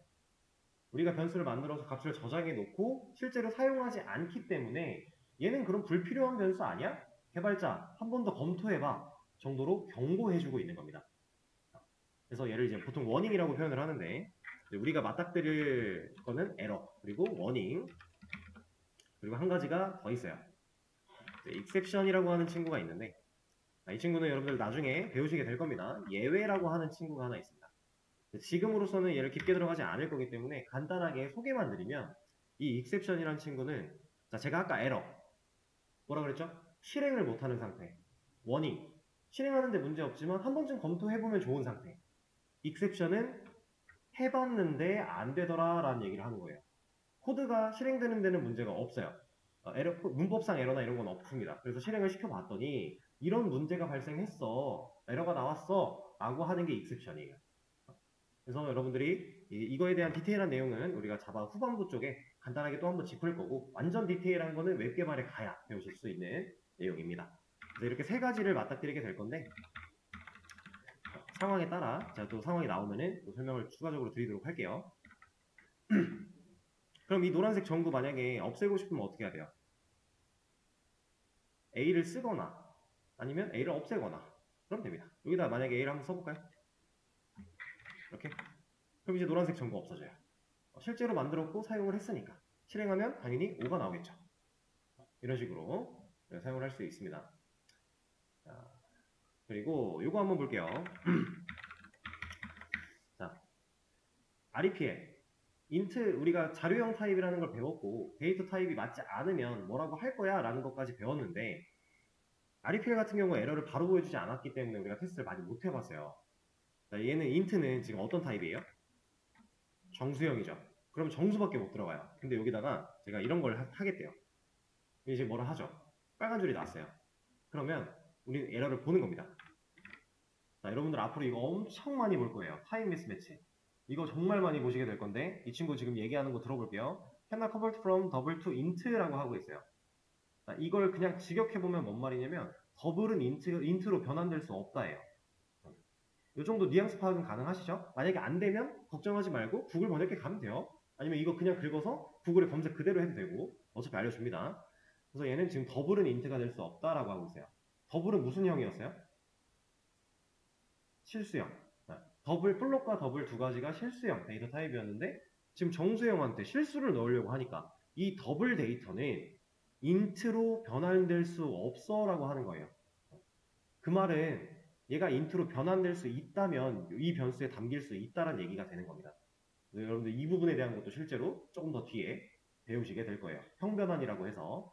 우리가 변수를 만들어서 값을 저장해 놓고 실제로 사용하지 않기 때문에 얘는 그럼 불필요한 변수 아니야? 개발자 한 번 더 검토해봐 정도로 경고해주고 있는 겁니다. 그래서 얘를 이제 보통 워닝이라고 표현을 하는데, 우리가 맞닥뜨릴 거는 에러, 그리고 워닝, 그리고 한 가지가 더 있어요. 익셉션이라고 하는 친구가 있는데, 이 친구는 여러분들 나중에 배우시게 될 겁니다. 예외라고 하는 친구가 하나 있습니다. 지금으로서는 얘를 깊게 들어가지 않을 거기 때문에 간단하게 소개만 드리면, 이 익셉션이라는 친구는 자, 제가 아까 에러 뭐라 그랬죠? 실행을 못하는 상태. 워닝 실행하는데 문제 없지만 한 번쯤 검토해보면 좋은 상태. 익셉션은 해봤는데 안 되더라 라는 얘기를 하는 거예요. 코드가 실행되는 데는 문제가 없어요. 에러, 문법상 에러나 이런 건 없습니다. 그래서 실행을 시켜봤더니 이런 문제가 발생했어. 에러가 나왔어. 라고 하는 게 익셉션이에요. 그래서 여러분들이 이거에 대한 디테일한 내용은 우리가 자바 후반부 쪽에 간단하게 또 한번 짚을 거고, 완전 디테일한 거는 웹 개발에 가야 배우실 수 있는 내용입니다. 그래서 이렇게 세 가지를 맞닥뜨리게 될 건데, 상황에 따라 제가 또 상황이 나오면은 또 설명을 추가적으로 드리도록 할게요. 그럼 이 노란색 전구 만약에 없애고 싶으면 어떻게 해야 돼요? A를 쓰거나 아니면 A를 없애거나 그럼 됩니다. 여기다 만약에 A를 한번 써볼까요? 이렇게. 그럼 이제 노란색 전구 없어져요. 실제로 만들었고 사용을 했으니까 실행하면 당연히 5가 나오겠죠. 이런 식으로 사용을 할 수 있습니다. 자, 그리고 이거 한번 볼게요. 자, REPL 인트 우리가 자료형 타입이라는 걸 배웠고 데이터 타입이 맞지 않으면 뭐라고 할 거야 라는 것까지 배웠는데, REPL 같은 경우 에러를 바로 보여주지 않았기 때문에 우리가 테스트를 많이 못 해봤어요. 자, 얘는 인트는 지금 어떤 타입이에요? 정수형이죠. 그럼 정수밖에 못 들어가요. 근데 여기다가 제가 이런 걸 하겠대요. 이제 뭐라 하죠? 빨간 줄이 났어요. 그러면 우리는 에러를 보는 겁니다. 자, 여러분들 앞으로 이거 엄청 많이 볼 거예요. 타임 미스매치. 이거 정말 많이 보시게 될 건데, 이 친구 지금 얘기하는 거 들어볼게요. cannot convert from double to int라고 하고 있어요. 자, 이걸 그냥 직역해보면 뭔 말이냐면 더블은 인트로 변환될 수 없다예요. 이 정도 뉘앙스 파악은 가능하시죠? 만약에 안 되면 걱정하지 말고 구글 번역기 가면 돼요. 아니면 이거 그냥 긁어서 구글에 검색 그대로 해도 되고, 어차피 알려줍니다. 그래서 얘는 지금 더블은 인트가 될 수 없다라고 하고 있어요. 더블은 무슨 형이었어요? 실수형. 더블, 플롯과 더블 두 가지가 실수형 데이터 타입이었는데, 지금 정수형한테 실수를 넣으려고 하니까 이 더블 데이터는 인트로 변환될 수 없어 라고 하는 거예요. 그 말은 얘가 인트로 변환될 수 있다면 이 변수에 담길 수 있다는 얘기가 되는 겁니다. 여러분들 이 부분에 대한 것도 실제로 조금 더 뒤에 배우시게 될 거예요. 형변환이라고 해서,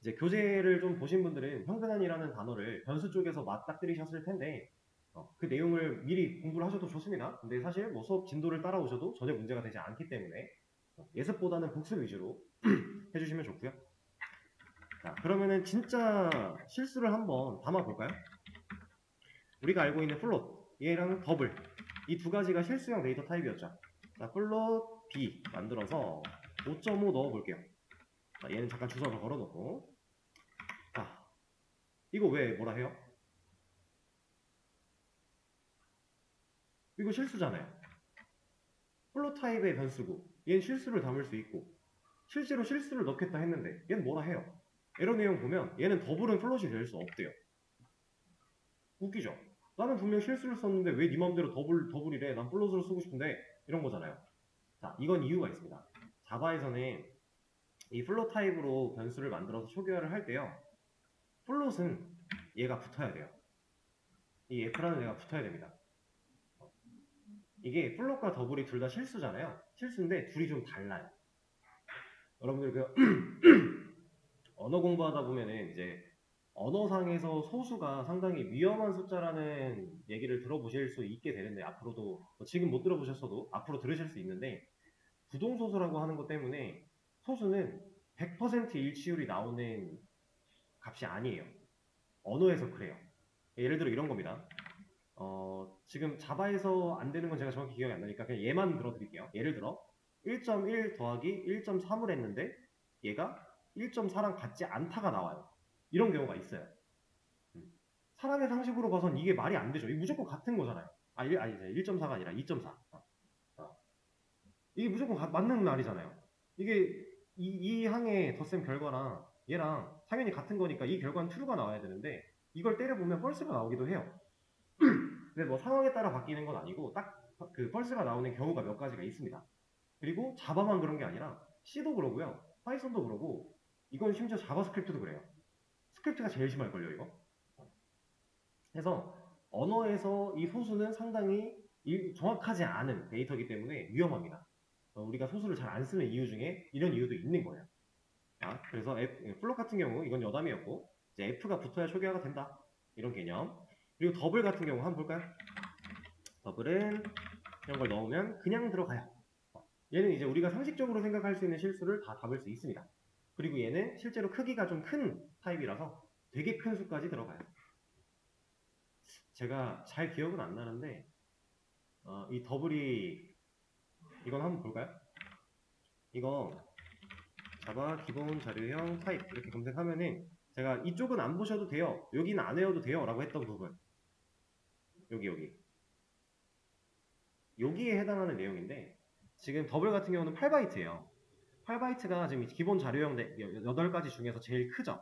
이제 교재를 좀 보신 분들은 형변환이라는 단어를 변수 쪽에서 맞닥뜨리셨을 텐데, 그 내용을 미리 공부를 하셔도 좋습니다. 근데 사실 뭐 수업 진도를 따라오셔도 전혀 문제가 되지 않기 때문에 예습보다는 복습 위주로 해주시면 좋고요. 자, 그러면은 진짜 실수를 한번 담아볼까요? 우리가 알고 있는 플롯, 얘랑 더블, 이 두 가지가 실수형 데이터 타입이었죠. 자, 플롯 B 만들어서 5.5 넣어볼게요. 자, 얘는 잠깐 주소를 걸어놓고, 자, 이거 왜 뭐라 해요? 이거 실수잖아요. 플롯 타입의 변수고 얘는 실수를 담을 수 있고, 실제로 실수를 넣겠다 했는데 얘는 뭐라 해요? 에러 내용 보면 얘는 더블은 플롯이 될 수 없대요. 웃기죠? 나는 분명 실수를 썼는데 왜 네 맘대로 더블이래? 난 플롯으로 쓰고 싶은데, 이런 거잖아요. 자, 이건 이유가 있습니다. 자바에서는 이 플롯 타입으로 변수를 만들어서 초기화를 할 때요, 플롯은 얘가 붙어야 돼요. 이 f라는 애가 붙어야 됩니다. 이게 플롯과 더블이 둘 다 실수잖아요. 실수인데 둘이 좀 달라요. 여러분들 그 언어 공부하다 보면은 이제 언어상에서 소수가 상당히 위험한 숫자라는 얘기를 들어보실 수 있게 되는데, 앞으로도 지금 못 들어보셨어도 앞으로 들으실 수 있는데, 부동소수라고 하는 것 때문에 소수는 100% 일치율이 나오는 값이 아니에요. 언어에서 그래요. 예를 들어 이런 겁니다. 지금 자바에서 안 되는 건 제가 정확히 기억이 안 나니까 그냥 얘만 들어드릴게요. 예를 들어 1.1 더하기 1.3을 했는데 얘가 1.4랑 같지 않다가 나와요. 이런 경우가 있어요. 사람의 상식으로 봐선 이게 말이 안 되죠. 이게 무조건 같은 거잖아요. 아니 1.4가 아니라 2.4. 이게 무조건 맞는 말이잖아요. 이게 이 항의 덧셈 결과랑 얘랑 당연히 같은 거니까 이 결과는 true가 나와야 되는데, 이걸 때려보면 false가 나오기도 해요. 근데 뭐 상황에 따라 바뀌는 건 아니고 딱 그 false가 나오는 경우가 몇 가지가 있습니다. 그리고 자바만 그런 게 아니라 C도 그러고요, 파이썬도 그러고, 이건 심지어 자바스크립트도 그래요. 스크립트가 제일 심할걸요 이거. 그래서 언어에서 이 소수는 상당히 정확하지 않은 데이터이기 때문에 위험합니다. 우리가 소수를 잘 안 쓰는 이유 중에 이런 이유도 있는 거예요. 자, 그래서 플롯 같은 경우 이건 여담이었고 이제 F가 붙어야 초기화가 된다. 이런 개념. 그리고 더블 같은 경우 한번 볼까요? 더블은 이런 걸 넣으면 그냥 들어가요. 얘는 이제 우리가 상식적으로 생각할 수 있는 실수를 다 잡을 수 있습니다. 그리고 얘는 실제로 크기가 좀 큰 타입이라서 되게 큰 수까지 들어가요. 제가 잘 기억은 안 나는데 이 더블이 이건 한번 볼까요? 이거 자바 기본 자료형 타입 이렇게 검색하면은 제가 이쪽은 안 보셔도 돼요. 여기는 안 외워도 돼요. 라고 했던 부분. 여기에 해당하는 내용인데 지금 더블 같은 경우는 8바이트예요. 8바이트가 지금 기본 자료형 8가지 중에서 제일 크죠.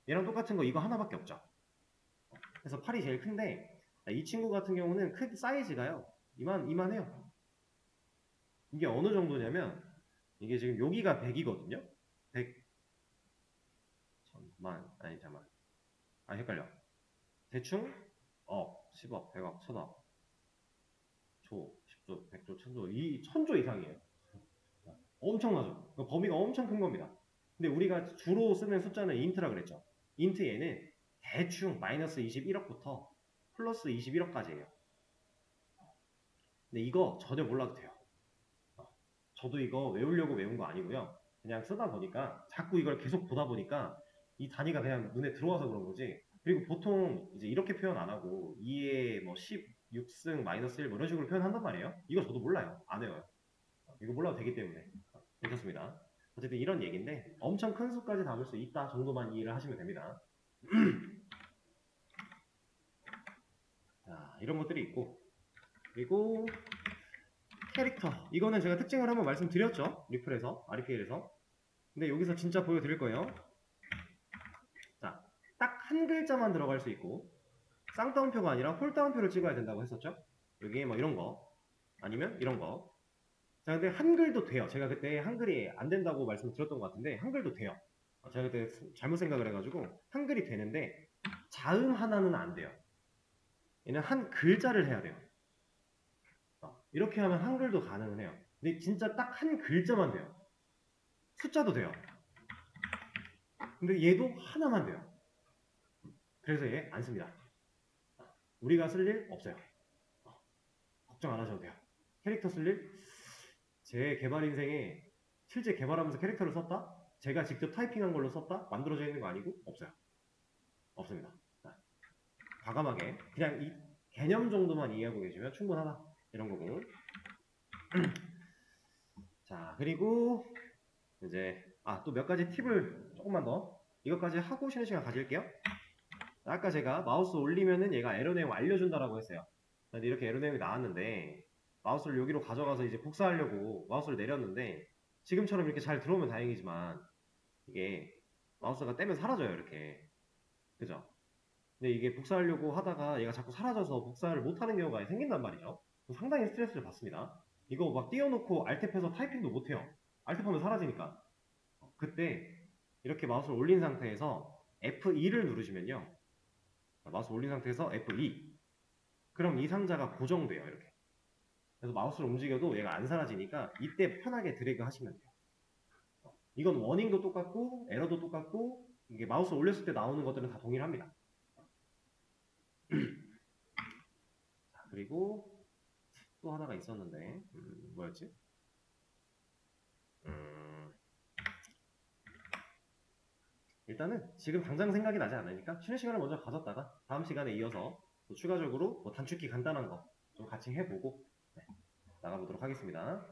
얘랑 똑같은 거 이거 하나밖에 없죠. 그래서 8이 제일 큰데 이 친구 같은 경우는 사이즈가요. 이만해요. 이게 어느 정도냐면 이게 지금 여기가 100이거든요. 100 천만 아니 잠깐만 헷갈려. 대충 억, 10억, 100억, 1000억, 조, 10조, 100조, 1000조, 1000조 이상이에요. 엄청나죠? 범위가 엄청 큰 겁니다. 근데 우리가 주로 쓰는 숫자는 인트라 그랬죠. 인트 얘는 대충 마이너스 21억부터 플러스 21억까지예요. 근데 이거 전혀 몰라도 돼요. 저도 이거 외우려고 외운 거 아니고요. 그냥 쓰다 보니까 자꾸 이걸 계속 보다 보니까 이 단위가 그냥 눈에 들어와서 그런 거지. 그리고 보통 이제 이렇게 표현 안 하고 2에 뭐 16승 마이너스 1 뭐 이런 식으로 표현한단 말이에요. 이거 저도 몰라요. 안 외워요. 이거 몰라도 되기 때문에 괜찮습니다. 어쨌든 이런 얘기인데 엄청 큰 수까지 담을 수 있다 정도만 이해를 하시면 됩니다. 자, 이런 것들이 있고 그리고 캐릭터 이거는 제가 특징을 한번 말씀드렸죠. 리플에서 RPL에서 근데 여기서 진짜 보여드릴 거예요. 자, 딱 한 글자만 들어갈 수 있고 쌍따옴표가 아니라 홀따옴표를 찍어야 된다고 했었죠. 여기에 뭐 이런 거 아니면 이런 거. 자, 근데 한글도 돼요. 제가 그때 한글이 안 된다고 말씀을 드렸던 것 같은데 한글도 돼요. 제가 그때 잘못 생각을 해가지고 한글이 되는데 자음 하나는 안 돼요. 얘는 한 글자를 해야 돼요. 이렇게 하면 한글도 가능은 해요. 근데 진짜 딱 한 글자만 돼요. 숫자도 돼요. 근데 얘도 하나만 돼요. 그래서 얘 안 씁니다. 우리가 쓸 일 없어요. 걱정 안 하셔도 돼요. 캐릭터 쓸 일? 제 개발 인생에 실제 개발하면서 캐릭터를 썼다? 제가 직접 타이핑한 걸로 썼다? 만들어져 있는 거 아니고? 없어요. 없습니다. 과감하게 그냥 이 개념 정도만 이해하고 계시면 충분하다. 이런 거고. 자, 그리고 이제 또 몇 가지 팁을 조금만 더 이것까지 하고 쉬는 시간 가질게요. 아까 제가 마우스 올리면은 얘가 에러 내용 알려준다라고 했어요. 근데 이렇게 에러 내용이 나왔는데 마우스를 여기로 가져가서 이제 복사하려고 마우스를 내렸는데 지금처럼 이렇게 잘 들어오면 다행이지만 이게 마우스가 떼면 사라져요. 이렇게. 그죠? 근데 이게 복사하려고 하다가 얘가 자꾸 사라져서 복사를 못하는 경우가 생긴단 말이죠. 상당히 스트레스를 받습니다. 이거 막 띄워놓고 알탭해서 타이핑도 못해요. 알탭하면 사라지니까. 그때 이렇게 마우스를 올린 상태에서 F2를 누르시면요. 마우스 올린 상태에서 F2. 그럼 이 상자가 고정돼요. 이렇게. 그래서 마우스를 움직여도 얘가 안 사라지니까 이때 편하게 드래그 하시면 돼요. 이건 워닝도 똑같고 에러도 똑같고 이게 마우스 올렸을 때 나오는 것들은 다 동일합니다. 자, 그리고 또 하나가 있었는데 뭐였지? 일단은 지금 당장 생각이 나지 않으니까 쉬는 시간을 먼저 가졌다가 다음 시간에 이어서 또 추가적으로 뭐 단축키 간단한 거 좀 같이 해보고 나가보도록 하겠습니다.